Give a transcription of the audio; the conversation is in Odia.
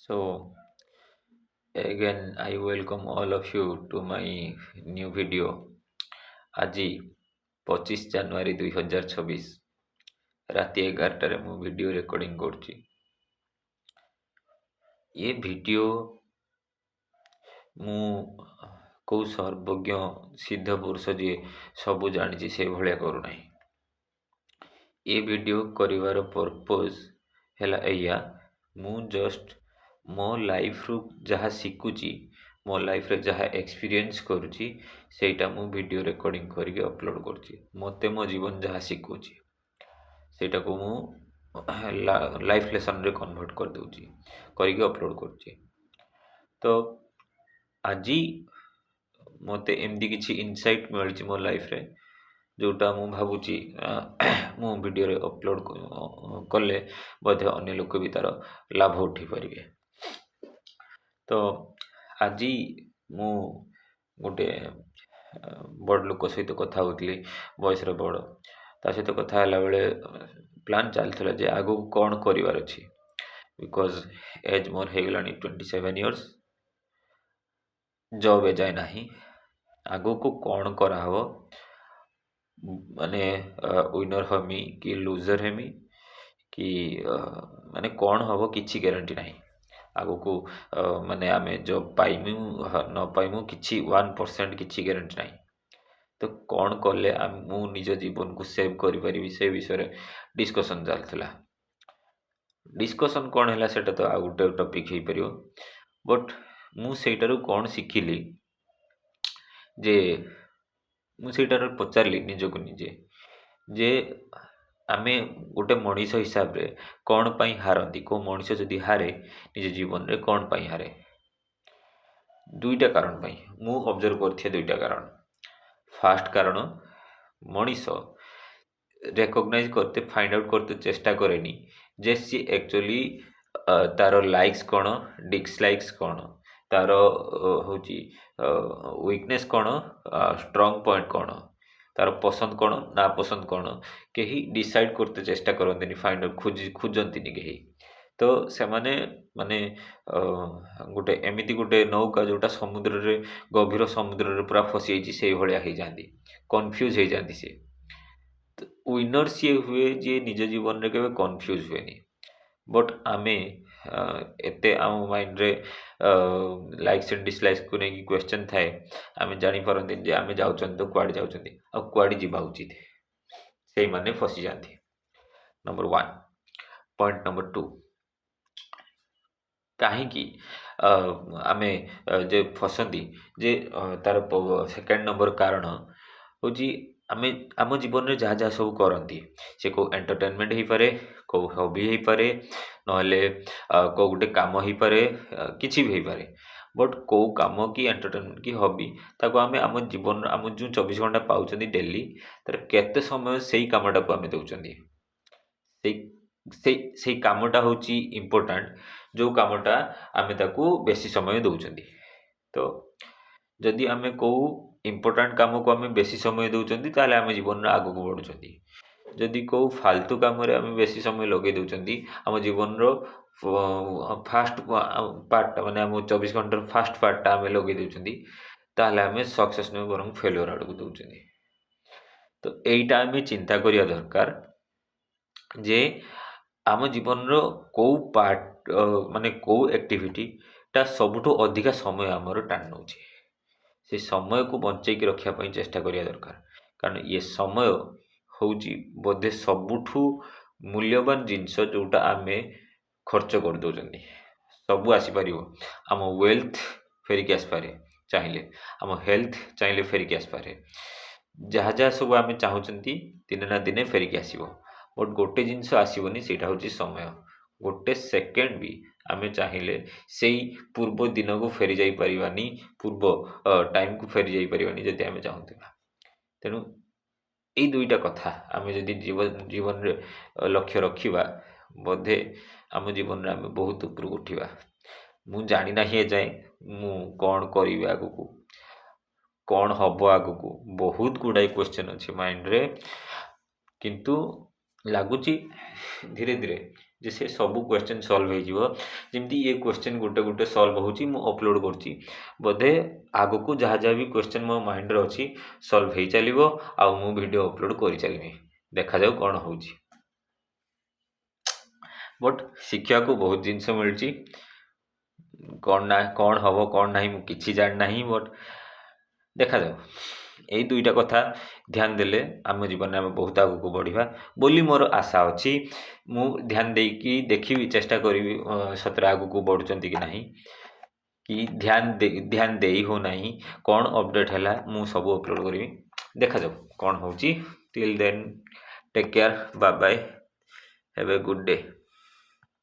So again, I welcome all of you to my new video. ଆଜି 25 ଜାନୁଆରୀ 2026 ରାତି 11ଟାରେ ମୁଁ ଭିଡ଼ିଓ ରେକର୍ଡ଼ିଂ କରୁଛି। ଏ ଭିଡ଼ିଓ ମୁଁ କେଉଁ ସର୍ବଜ୍ଞ ସିଦ୍ଧ ପୁରୁଷ ଯିଏ ସବୁ ଜାଣିଛି ସେଇଭଳିଆ କରୁନାହିଁ। ଏ ଭିଡ଼ିଓ କରିବାର ପର୍ପୋଜ୍ ହେଲା ଏଇଆ, ମୁଁ ଜଷ୍ଟ ମୋ ଲାଇଫ୍ରୁ ଯାହା ଶିଖୁଛି, ମୋ ଲାଇଫ୍ରେ ଯାହା ଏକ୍ସପିରିଏନ୍ସ କରୁଛି ସେଇଟା ମୁଁ ଭିଡ଼ିଓ ରେକର୍ଡ଼ିଂ କରିକି ଅପଲୋଡ଼ କରୁଛି। ମୋତେ ମୋ ଜୀବନ ଯାହା ଶିଖୁଛି ସେଇଟାକୁ ମୁଁ ଲାଇଫ୍ ଲେସନ୍ରେ କନଭର୍ଟ କରିଦେଉଛି, କରିକି ଅପଲୋଡ଼ କରୁଛି। ତ ଆଜି ମୋତେ ଏମିତି କିଛି ଇନସାଇଟ୍ ମିଳିଛି ମୋ ଲାଇଫ୍ରେ ଯେଉଁଟା ମୁଁ ଭାବୁଛି ମୁଁ ଭିଡ଼ିଓରେ ଅପଲୋଡ଼ କଲେ ବୋଧେ ଅନ୍ୟ ଲୋକ ବି ତା'ର ଲାଭ ଉଠାଇପାରିବେ। ତ ଆଜି ମୁଁ ଗୋଟେ ବଡ଼ ଲୋକ ସହିତ କଥା ହେଉଥିଲି, ବୟସରେ ବଡ଼। ତା ସହିତ କଥା ହେଲା ବେଳେ ପ୍ଲାନ୍ ଚାଲିଥିଲା ଯେ ଆଗକୁ କ'ଣ କରିବାର ଅଛି। ବିକଜ୍ ଏଜ୍ ମୋର ହେଇଗଲାଣି 27 ଇୟର୍ସ, ଜବ୍ ଏଯାଏ ନାହିଁ। ଆଗକୁ କ'ଣ କରାହେବ, ମାନେ ୱିନର୍ ହେମି କି ଲୁଜର୍ ହେମି କି ମାନେ କ'ଣ ହେବ କିଛି ଗ୍ୟାରେଣ୍ଟି ନାହିଁ। ଆଗକୁ ମାନେ ଆମେ ଜବ୍ ପାଇମୁ ନ ପାଇମୁ କିଛି 1% କିଛି ଗ୍ୟାରେଣ୍ଟି ନାହିଁ। ତ କ'ଣ କଲେ ମୁଁ ନିଜ ଜୀବନକୁ ସେଭ୍ କରିପାରିବି ସେ ବିଷୟରେ ଡିସ୍କସନ୍ ଚାଲିଥିଲା। ଡିସ୍କସନ୍ କ'ଣ ହେଲା ସେଇଟା ତ ଆଉ ଗୋଟେ ଟପିକ୍ ହେଇପାରିବ। ବଟ୍ ମୁଁ ସେଇଟାରୁ କ'ଣ ଶିଖିଲି ଯେ ମୁଁ ସେଇଟାରୁ ପଚାରିଲି ନିଜକୁ ନିଜେ ଯେ ଆମେ ଗୋଟେ ମଣିଷ ହିସାବରେ କ'ଣ ପାଇଁ ହାରନ୍ତି। କେଉଁ ମଣିଷ ଯଦି ହାରେ ନିଜ ଜୀବନରେ କ'ଣ ପାଇଁ ହାରେ? ଦୁଇଟା କାରଣ ପାଇଁ ମୁଁ ଅବଜର୍ଭ କରିଥିବା ଦୁଇଟା କାରଣ। ଫାର୍ଷ୍ଟ କାରଣ, ମଣିଷ ରେକଗ୍ନାଇଜ୍ করতে ফাইন্ড আউট করতে চেষ্টা করেনি যে সে অ্যাকচুয়ালি তার লাইক্স କ'ଣ, ଡିସଲାଇକ୍ସ କ'ଣ, ତାର ହେଉଛି ୱିକନେସ୍ କ'ଣ, ଷ୍ଟ୍ରଙ୍ଗ ପଏଣ୍ଟ କ'ଣ, ତାର ପସନ୍ଦ କ'ଣ, ନା ପସନ୍ଦ କ'ଣ, କେହି ଡିସାଇଡ଼୍ করতে চেষ্টা କରନ୍ତିନି, ଫାଇଣ୍ଡ ଖୋଜନ୍ତିନି କେହି। ତ ସେମାନେ ମାନେ ଗୋଟେ ଏମିତି ଗୋଟେ ନୌକା ଯେଉଁଟା ସମୁଦ୍ରରେ, ଗଭୀର ସମୁଦ୍ରରେ ପୁରା ଫସିଯାଇଛି ସେଇଭଳିଆ ହେଇଯାଆନ୍ତି, କନଫ୍ୟୁଜ୍ ହେଇଯାଆନ୍ତି ସିଏ। ୱିନର୍ ସିଏ ହୁଏ ଯିଏ ନିଜ ଜୀବନରେ କେବେ କନଫ୍ୟୁଜ୍ ହୁଏନି। ବଟ୍ ଆମେ ଏତେ ଆମ ମାଇଣ୍ଡରେ ଲାଇକ୍ସ ଆଣ୍ଡ ଡିସଲାଇକ୍ସକୁ ନେଇକି କ୍ୱେଶ୍ଚନ୍ ଥାଏ, ଆମେ ଜାଣିପାରନ୍ତିନି ଯେ ଆମେ ଯାଉଛନ୍ତି ତ କୁଆଡ଼େ ଯାଉଛନ୍ତି ଆଉ କୁଆଡ଼େ ଯିବା ଉଚିତ। ସେଇମାନେ ଫସିଯାଆନ୍ତି। ନମ୍ବର 1। ପଏଣ୍ଟ ନମ୍ବର 2, କାହିଁକି ଆମେ ଯେ ଫସନ୍ତି ଯେ ତା'ର ସେକେଣ୍ଡ ନମ୍ବର କାରଣ ହେଉଛି ଆମେ ଆମ ଜୀବନରେ ଯାହା ଯାହା ସବୁ କରନ୍ତି, ସେ କେଉଁ ଏଣ୍ଟରଟେନମେଣ୍ଟ ହେଇପାରେ, କେଉଁ ହବି ହେଇପାରେ, ନହେଲେ କେଉଁ ଗୋଟେ କାମ ହେଇପାରେ, କିଛି ବି ହେଇପାରେ। ବଟ୍ କେଉଁ କାମ କି ଏଣ୍ଟରଟେନମେଣ୍ଟ କି ହବି ତାକୁ ଆମେ ଆମ ଜୀବନର ଆମ ଯେଉଁ 24 ଘଣ୍ଟା ପାଉଛନ୍ତି ଡେଲି, ତା'ର କେତେ ସମୟ ସେଇ କାମଟାକୁ ଆମେ ଦେଉଛନ୍ତି। ସେଇ କାମଟା ହେଉଛି ଇମ୍ପୋର୍ଟାଣ୍ଟ, ଯେଉଁ କାମଟା ଆମେ ତାକୁ ବେଶୀ ସମୟ ଦେଉଛନ୍ତି। ତ ଯଦି ଆମେ କେଉଁ ଇମ୍ପୋର୍ଟାଣ୍ଟ କାମକୁ ଆମେ ବେଶୀ ସମୟ ଦେଉଛନ୍ତି ତାହେଲେ ଆମେ ଜୀବନରେ ଆଗକୁ ବଢ଼ୁଛନ୍ତି। ଯଦି କେଉଁ ଫାଲତୁ କାମରେ ଆମେ ବେଶୀ ସମୟ ଲଗାଇ ଦେଉଛନ୍ତି, ଆମ ଜୀବନର ଫାଷ୍ଟ ପାର୍ଟଟା ମାନେ ଆମ 24 ଘଣ୍ଟାର ଫାଷ୍ଟ ପାର୍ଟଟା ଆମେ ଲଗାଇ ଦେଉଛନ୍ତି, ତାହେଲେ ଆମେ ସକ୍ସେସ୍ ନୁହେଁ ବରଂ ଫେଲୁଅର୍ ଆଡ଼କୁ ଦେଉଛନ୍ତି। ତ ଏଇଟା ଆମେ ଚିନ୍ତା କରିବା ଦରକାର ଯେ ଆମ ଜୀବନର କେଉଁ ପାର୍ଟ ମାନେ କେଉଁ ଆକ୍ଟିଭିଟିଟା ସବୁଠୁ ଅଧିକା ସମୟ ଆମର ଟାଣି ନେଉଛି। ସେ ସମୟକୁ ବଞ୍ଚେଇକି ରଖିବା ପାଇଁ ଚେଷ୍ଟା କରିବା ଦରକାର। କାରଣ ଇଏ ସମୟ ହେଉଛି ବୋଧେ ସବୁଠୁ ମୂଲ୍ୟବାନ ଜିନିଷ ଯେଉଁଟା ଆମେ ଖର୍ଚ୍ଚ କରିଦେଉଛନ୍ତି। ସବୁ ଆସିପାରିବ, ଆମ ୱେଲ୍ଥ ଫେରିକି ଆସିପାରେ ଚାହିଁଲେ, ଆମ ହେଲ୍ଥ ଚାହିଁଲେ ଫେରିକି ଆସିପାରେ, ଯାହା ଯାହା ସବୁ ଆମେ ଚାହୁଁଛନ୍ତି ଦିନେ ନା ଦିନେ ଫେରିକି ଆସିବ। ବଟ୍ ଗୋଟେ ଜିନିଷ ଆସିବନି, ସେଇଟା ହେଉଛି ସମୟ। ଗୋଟେ ସେକେଣ୍ଡ ବି ଆମେ ଚାହିଁଲେ ସେଇ ପୂର୍ବ ଦିନକୁ ଫେରି ଯାଇପାରିବାନି, ପୂର୍ବ ଟାଇମ୍କୁ ଫେରି ଯାଇପାରିବାନି ଯଦି ଆମେ ଚାହୁଁଥିବା। ତେଣୁ ଏଇ ଦୁଇଟା କଥା ଆମେ ଯଦି ଜୀବନରେ ଲକ୍ଷ୍ୟ ରଖିବା, ବୋଧେ ଆମ ଜୀବନରେ ଆମେ ବହୁତ ଉପରକୁ ଉଠିବା। ମୁଁ ଜାଣିନାହିଁ ଏଯାଏଁ ମୁଁ କ'ଣ କରିବି ଆଗକୁ, କ'ଣ ହେବ ଆଗକୁ, ବହୁତ ଗୁଡ଼ାଏ କ୍ୱେଶ୍ଚନ୍ ଅଛି ମାଇଣ୍ଡରେ। କିନ୍ତୁ ଲାଗୁଛି ଧୀରେ ଧୀରେ ଯେ ସେ ସବୁ क्वेश्चन सॉल्व ହେଇଯିବ ଯେମିତି ये क्वेश्चन गोटे गोटे सॉल्व होଉଛି ମୁଁ ଅପଲୋଡ଼ କରୁଛି ବୋଧେ ଆଗକୁ ଯାହା ଯାହା ବି क्वेश्चन ମୋ ମାଇଣ୍ଡରେ ଅଛି ସଲ୍ଭ ହେଇ ଚାଲିବ ଆଉ ମୁଁ ଭିଡ଼ିଓ ଅପଲୋଡ଼ କରି ଚାଲିବି ଦେଖାଯାଉ କ'ଣ ହେଉଛି ବଟ୍ ଶିଖିବାକୁ ବହୁତ ଜିନିଷ ମିଳୁଛି କ'ଣ ହେବ କ'ଣ ନାହିଁ ମୁଁ କିଛି ଜାଣିନାହିଁ ବଟ୍ ଦେଖାଯାଉ ଏଇ ଦୁଇଟା କଥା ଧ୍ୟାନ ଦେଲେ ଆମ ଜୀବନରେ ଆମେ ବହୁତ ଆଗକୁ ବଢ଼ିବା ବୋଲି ମୋର ଆଶା ଅଛି ମୁଁ ଧ୍ୟାନ ଦେଇକି ଦେଖିବି ଚେଷ୍ଟା କରିବି ସତରେ ଆଗକୁ ବଢ଼ୁଛନ୍ତି କି ନାହିଁ କି ଧ୍ୟାନ ଦେଇ ହେଉନାହିଁ କ'ଣ ଅପଡ଼େଟ୍ ହେଲା ମୁଁ ସବୁ ଅପଲୋଡ଼ କରିବି ଦେଖାଯାଉ କ'ଣ ହେଉଛି till then take care bye bye have a good day.